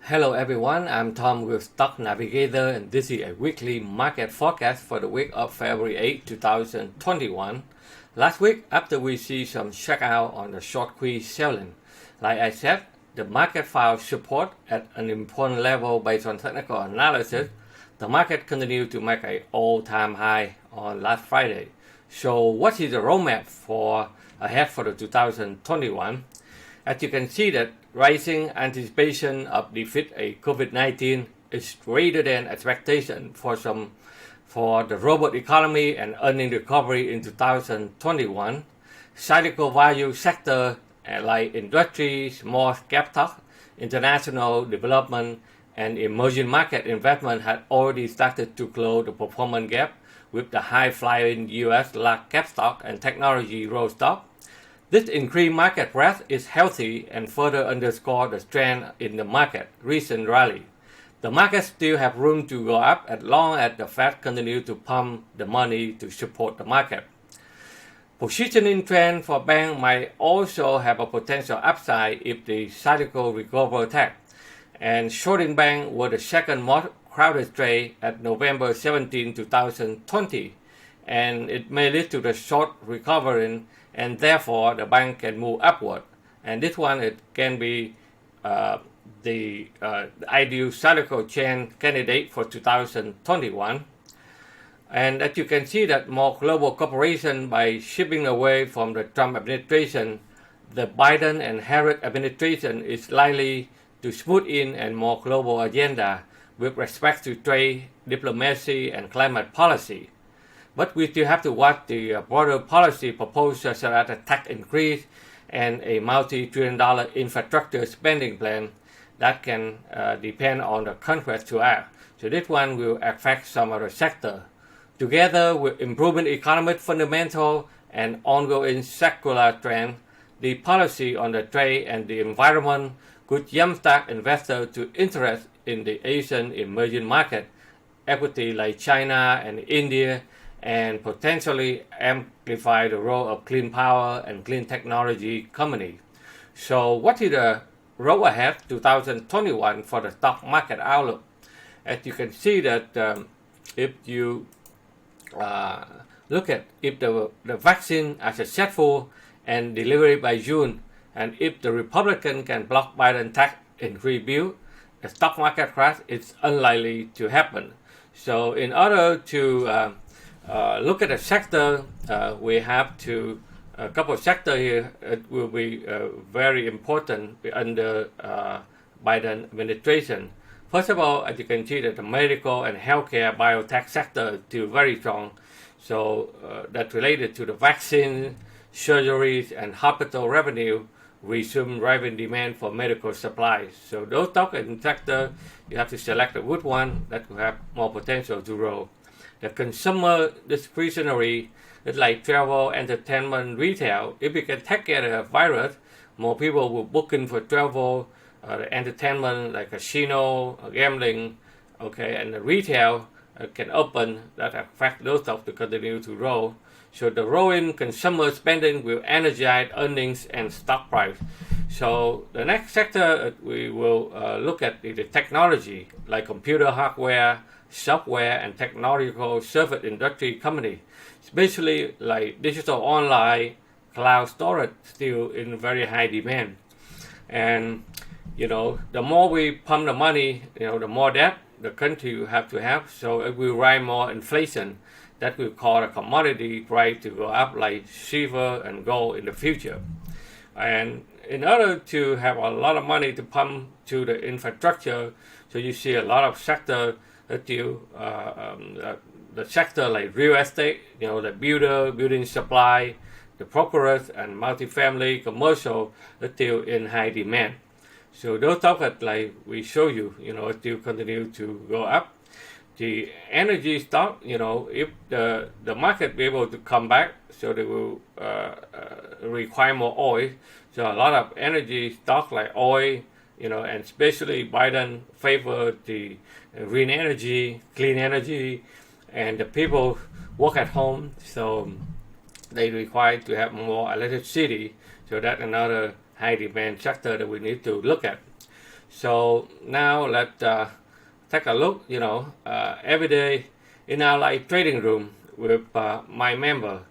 Hello everyone, I'm Tom with Stock Navigator and this is a weekly market forecast for the week of February 8, 2021. Last week, after we see some checkout on the short squeeze selling, like I said, the market found support at an important level based on technical analysis. The market continued to make an all-time high on last Friday. So what is the roadmap for ahead for the 2021? As you can see that rising anticipation of defeat a COVID-19 is greater than expectation for the robot economy and earning recovery in 2021. Cyclical value sector like industry, small cap stock, international development, and emerging market investment had already started to close the performance gap with the high-flying U.S. large cap stock and technology growth stock. This increased market breadth is healthy and further underscores the strength in the market recent rally. The market still have room to go up as long as the Fed continues to pump the money to support the market. Positioning trend for bank might also have a potential upside if the cyclical recovery attack. And shorting bank were the second most crowded trade at November 17, 2020, and it may lead to the short recovery and therefore the bank can move upward. And this one it can be the ideal cyclical chain candidate for 2021. And as you can see that more global cooperation by shipping away from the Trump administration, the Biden and Harris administration is likely to smooth in a more global agenda with respect to trade, diplomacy, and climate policy. But we still have to watch the broader policy proposals such as a tax increase and a multi-trillion-dollar infrastructure spending plan that can depend on the Congress to act. So this one will affect some of the sector. Together with improving economic fundamental and ongoing secular trend, the policy on the trade and the environment could jumpstart investors to interest in the Asian emerging market, equity like China and India, and potentially amplify the role of clean power and clean technology companies. So what is the road ahead 2021 for the stock market outlook? As you can see that if you look at if the vaccine are successful and delivered by June, and if the Republican can block Biden tax increase bill, the stock market crash is unlikely to happen. So in order to look at the sector, we have to a couple of sectors here. It will be very important under Biden administration. First of all, as you can see that the medical and healthcare biotech sector is still very strong. So that's related to the vaccine, surgeries, and hospital revenue resume driving demand for medical supplies. So those stock and sector, you have to select a good one that will have more potential to grow. The consumer discretionary is like travel, entertainment, retail. If we can take care of the virus, more people will booking for travel, the entertainment like casino, gambling, okay, and the retail can open. That affect those stocks to continue to grow. So the growing consumer spending will energize earnings and stock price. So the next sector we will look at the technology like computer hardware, software, and technological service industry company, especially like digital online, cloud storage still in very high demand. And the more we pump the money, the more debt the country will have to have. So it will rise more inflation. That will cause a commodity price to go up like silver and gold in the future. And in order to have a lot of money to pump to the infrastructure, so you see a lot of sector the sector like real estate, the building supply, the brokers and multifamily commercial are still in high demand. So those stocks like we show you, still continue to go up. The energy stock, if the market be able to come back, so they will require more oil. So a lot of energy stock like oil, and especially Biden favor the green energy, clean energy, and the people work at home, so they require to have more electricity. So that's another high demand sector that we need to look at. So now let's take a look, every day in our live trading room with my member.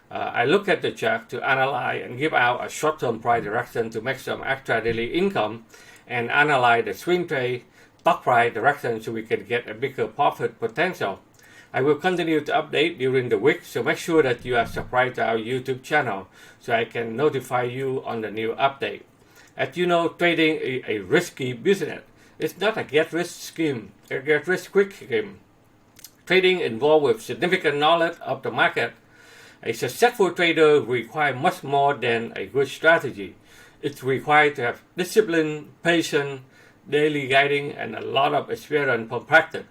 I look at the chart to analyze and give out a short-term price direction to make some extra daily income and analyze the swing trade stock price direction so we can get a bigger profit potential. I will continue to update during the week, so make sure that you are subscribed to our YouTube channel so I can notify you on the new update. As you know, trading is a risky business. It's not a get-rich scheme, a get-rich-quick scheme. Trading involves with significant knowledge of the market. A successful trader requires much more than a good strategy. It's required to have discipline, patience, daily guiding, and a lot of experience from practice.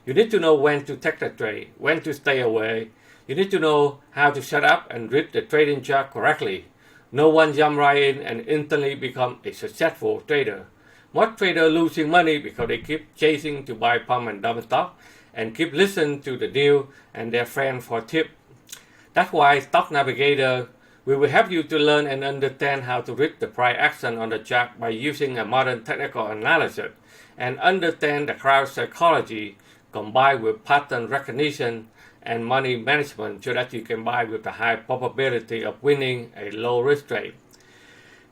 You need to know when to take the trade, when to stay away. You need to know how to set up and read the trading chart correctly. No one jump right in and instantly become a successful trader. Most traders losing money because they keep chasing to buy pump and dump stock and keep listening to the deal and their friends for tip. That's why Stock Navigator will help you to learn and understand how to read the price action on the chart by using a modern technical analysis and understand the crowd psychology combined with pattern recognition and money management so that you can buy with a high probability of winning a low risk trade.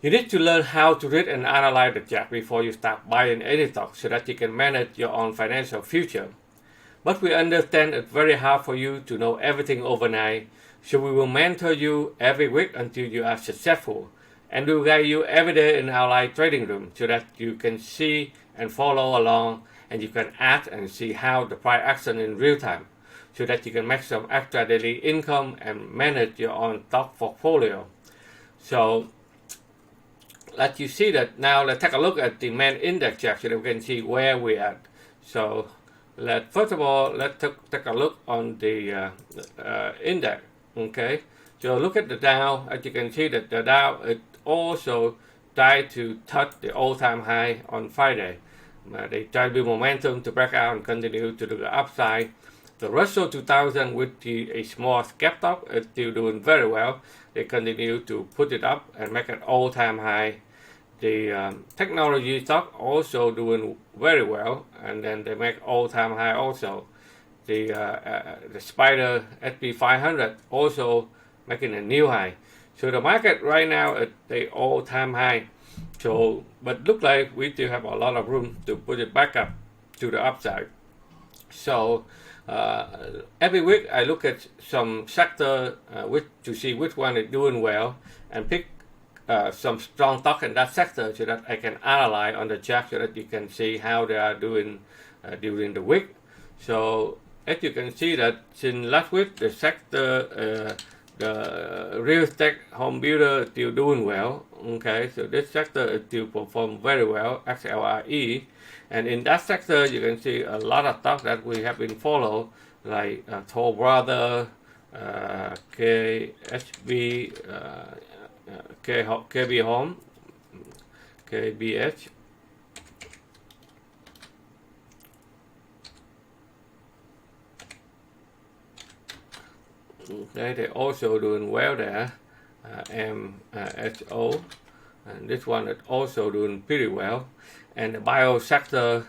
You need to learn how to read and analyze the chart before you start buying any stock so that you can manage your own financial future. But we understand it's very hard for you to know everything overnight, so we will mentor you every week until you are successful, and we will guide you every day in our live trading room so that you can see and follow along, and you can act and see how the price action in real time, so that you can make some extra daily income and manage your own stock portfolio. So let you see that now. Let's take a look at the main index chart so that we can see where we are at. So first of all, let's take a look on the index. Okay, so look at the Dow. As you can see that the Dow it also tried to touch the all-time high on Friday. They try to build momentum to break out and continue to the upside. The Russell 2000, with a small gap up, is still doing very well. They continue to put it up and make an all-time high. The technology stock also doing very well, and then they make all-time high also. The Spider SP 500 also making a new high. So the market right now at the all-time high. So, but look like we still have a lot of room to put it back up to the upside. So every week I look at some sector to see which one is doing well and pick some strong stock in that sector so that I can analyze on the chart so that you can see how they are doing during the week. So as you can see that since last week the sector, the real estate home builder is still doing well. Okay, so this sector is still perform very well, XLRE, and in that sector you can see a lot of stock that we have been follow, like Toll Brother, KHB, KB Home, KBH. Okay, they're also doing well there. MHO, and this one is also doing pretty well. And the bio sector,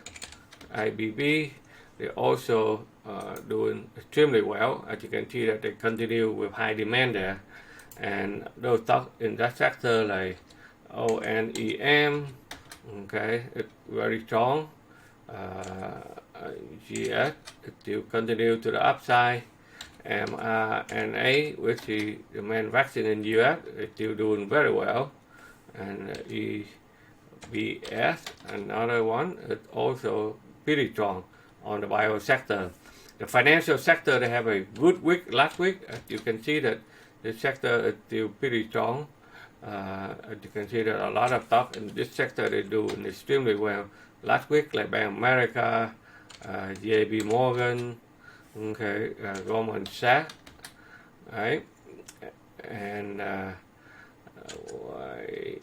IBB, they're also doing extremely well. As you can see that they continue with high demand there. And those stocks in that sector like ONEM, okay, it's very strong. GS, it still continue to the upside. mRNA, which is the main vaccine in the US, is still doing very well. And EBS, another one, is also pretty strong on the bio sector. The financial sector, they have a good week last week. As you can see that the sector is still pretty strong. As you can see that a lot of stock in this sector, they do extremely well. Last week, like Bank of America, JP Morgan, okay, Goldman Sachs, right, and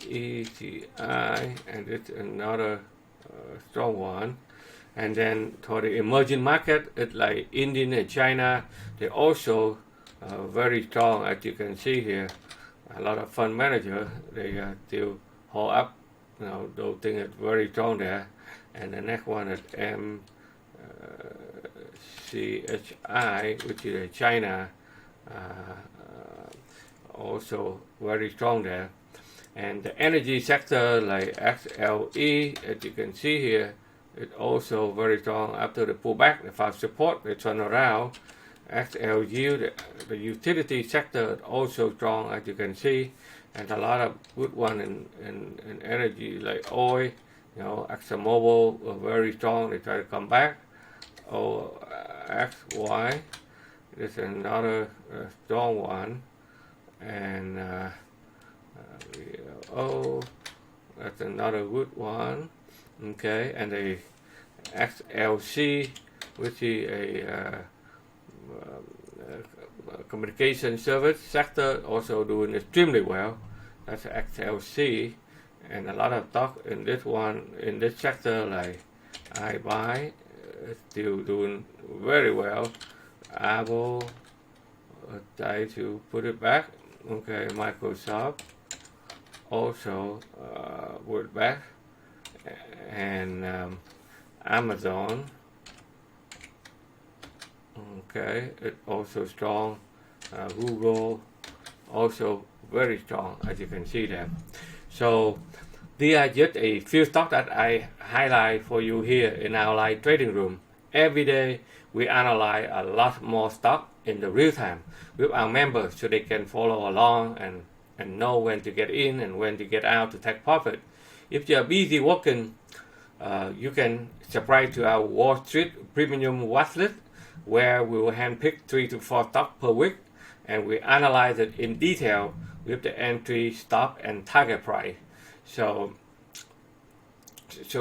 YETI, and it's another strong one. And then for the emerging market, it's like India and China, they also very strong, as you can see here. A lot of fund managers, they still hold up those things are very strong there. And the next one is MCHI, which is a China, also very strong there. And the energy sector like XLE, as you can see here, it's also very strong. After the pullback, they found support, they turn around. XLU, the utility sector, also strong, as you can see, and a lot of good one in energy like oil. ExxonMobil were very strong. They try to come back. XY, this is another strong one, and that's another good one. Okay, and the XLC, which is a communication service sector, also doing extremely well. That's XLC, and a lot of stock in this one, in this sector, like iBuy, still doing very well. Apple, try to put it back. Okay, Microsoft also put back, and Amazon. Okay, it's also strong. Google also very strong, as you can see there. So these are just a few stocks that I highlight for you here in our live trading room. Every day we analyze a lot more stock in the real time with our members, so they can follow along and know when to get in and when to get out to take profit. If you're busy working, you can subscribe to our Wall Street Premium Watch List, where we will handpick 3 to 4 stocks per week, and we analyze it in detail with the entry, stop, and target price. So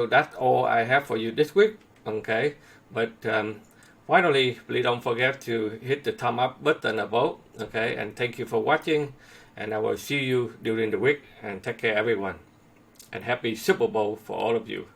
that's all I have for you this week. Okay, but finally, please don't forget to hit the thumb up button above. Okay, and thank you for watching, and I will see you during the week. And take care, everyone, and happy Super Bowl for all of you.